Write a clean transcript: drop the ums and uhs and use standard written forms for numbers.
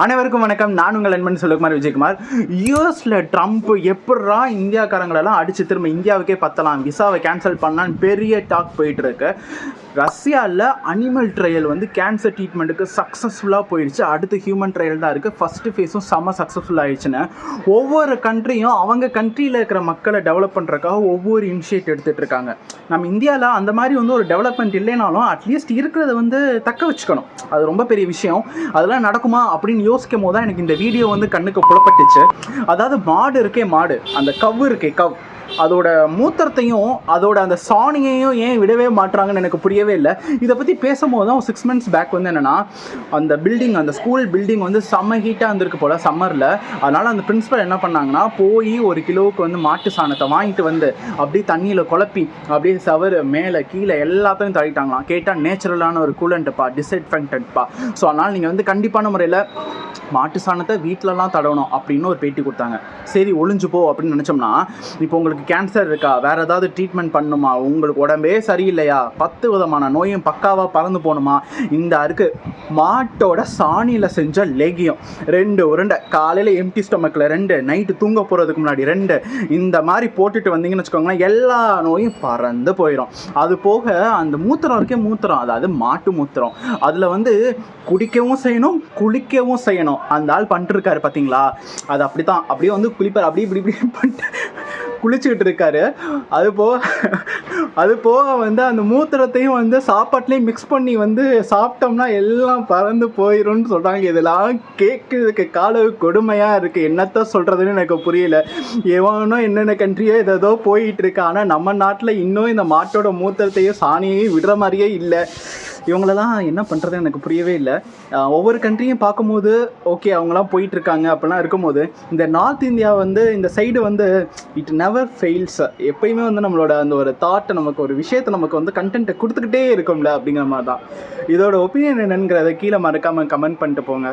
அனைவருக்கும் வணக்கம். நான் உங்கள் நண்பன் செல்வகுமார் விஜயகுமார். யூஎஸில் ட்ரம்ப் எப்படா இந்தியாக்காரங்களெல்லாம் அடித்து திரும்ப இந்தியாவுக்கே பற்றலாம், விசாவை கேன்சல் பண்ணலான்னு பெரிய டாக் போயிட்டுருக்கு. ரஷ்யாவில் அனிமல் ட்ரையல் கேன்சர் ட்ரீட்மெண்ட்டுக்கு சக்ஸஸ்ஃபுல்லாக போயிடுச்சு. அடுத்து ஹியூமன் ட்ரையல் தான் இருக்குது. ஃபஸ்ட்டு ஃபேஸும் செம்ம சக்ஸஸ்ஃபுல் ஆகிடுச்சுன்னு ஒவ்வொரு கண்ட்ரியும் அவங்க கண்ட்ரியில் இருக்கிற மக்களை டெவலப் பண்ணுறதுக்காக ஒவ்வொரு இனிஷியேட் எடுத்துகிட்டு இருக்காங்க. நம்ம இந்தியாவில் அந்த மாதிரி ஒரு டெவலப்மெண்ட் இல்லைனாலும் அட்லீஸ்ட் இருக்கிறத தக்க வச்சுக்கணும். அது ரொம்ப பெரிய விஷயம். அதெல்லாம் நடக்குமா அப்படின்னு யோசிக்கும் போது தான் எனக்கு இந்த வீடியோ கண்ணுக்கு புலப்பட்டுச்சு. அதாவது மாடு இருக்கே, மாடு அந்த கவ் இருக்கே, கவ் அதோட மூத்திரத்தையும் அதோட அந்த சாணியையும் ஏன் விடவே மாட்டுறாங்கன்னு எனக்கு புரியவே இல்லை. இதை பற்றி பேசும்போது தான் 6 months பேக் என்னென்னா, அந்த பில்டிங், அந்த ஸ்கூல் பில்டிங் செம்ம ஹீட்டாக இருந்திருக்கு போல் சம்மரில். அதனால் அந்த பிரின்ஸிபல் என்ன பண்ணாங்கன்னா, போய் 1 கிலோவுக்கு மாட்டு சாணத்தை வாங்கிட்டு அப்படியே தண்ணியில் குழப்பி அப்படியே சவறு மேலே கீழே எல்லாத்தையும் தள்ளிட்டாங்களாம். கேட்டால் நேச்சுரலான ஒரு கூலண்ட்டுப்பா, டிஸ்இன்ஃபெக்டன்ட்ப்பா. ஸோ அதனால் நீங்கள் கண்டிப்பான முறையில் மாட்டு சாணத்தை வீட்டிலலாம் தடவணும் அப்படின்னு ஒரு பேட்டி கொடுத்தாங்க. சரி, ஒளிஞ்சு போ அப்படின்னு நினச்சோம்னா, இப்போ உங்களுக்கு கேன்சர் இருக்கா, வேறு ஏதாவது ட்ரீட்மெண்ட் பண்ணணுமா, உங்களுக்கு உடம்பே சரியில்லையா, 10 விதமான நோயும் பக்காவாக பறந்து போகணுமா, இந்த இருக்குது மாட்டோட சாணியில் செஞ்ச லேகியம் 2 உருண்டை, காலையில் எம்டி ஸ்டொமக்கில் 2, நைட்டு தூங்க போகிறதுக்கு முன்னாடி 2, இந்த மாதிரி போட்டுட்டு வந்தீங்கன்னு வச்சுக்கோங்களேன், எல்லா நோயும் பறந்து போயிடும். அது போக அந்த மூத்திரம் இருக்கே, மூத்திரம் அதாவது மாட்டு மூத்திரம், அதில் குடிக்கவும் செய்யணும், குளிக்கவும் செய்யணும். அந்த ஆள் பண்ணிட்டுருக்காரு பார்த்தீங்களா, அது அப்படி தான் அப்படியே குளிப்பார், அப்படி இப்படி இப்படி பண்ணிட்டு குளிச்சுக்கிட்டு இருக்காரு. அது போக அந்த மூத்திரத்தையும் சாப்பாட்லேயும் மிக்ஸ் பண்ணி சாப்பிட்டோம்னா எல்லாம் பறந்து போயிடும்னு சொல்கிறாங்க. இதெல்லாம் கேட்குறதுக்கு கால கொடுமையாக இருக்குது. என்னத்த சொல்கிறதுன்னு எனக்கு புரியல. எவனோ என்னென்ன கண்ட்ரியோ ஏதோ போயிட்டு இருக்கு. ஆனால் நம்ம நாட்டில் இன்னும் இந்த மாட்டோட மூத்திரத்தையும் சாணியையும் விடுற மாதிரியே இல்லை. இவங்களெல்லாம் என்ன பண்ணுறதுன்னு எனக்கு புரியவே இல்லை. ஒவ்வொரு கண்ட்ரியும் பார்க்கும்போது ஓகே, அவங்களாம் போயிட்டுருக்காங்க அப்படிலாம் இருக்கும்போது, இந்த நார்த் இந்தியா இந்த சைடு இட் நெவர் ஃபெயில்ஸ். எப்பயுமே நம்மளோட அந்த ஒரு தாட்டை, நமக்கு ஒரு விஷயத்தை, நமக்கு கண்டென்ட்டை கொடுத்துக்கிட்டே இருக்கும்ல, அப்படிங்கிற மாதிரி தான். இதோட ஒப்பீனியன் என்னங்கிறத கீழே மறக்காமல் கமெண்ட் பண்ணிட்டு போங்க.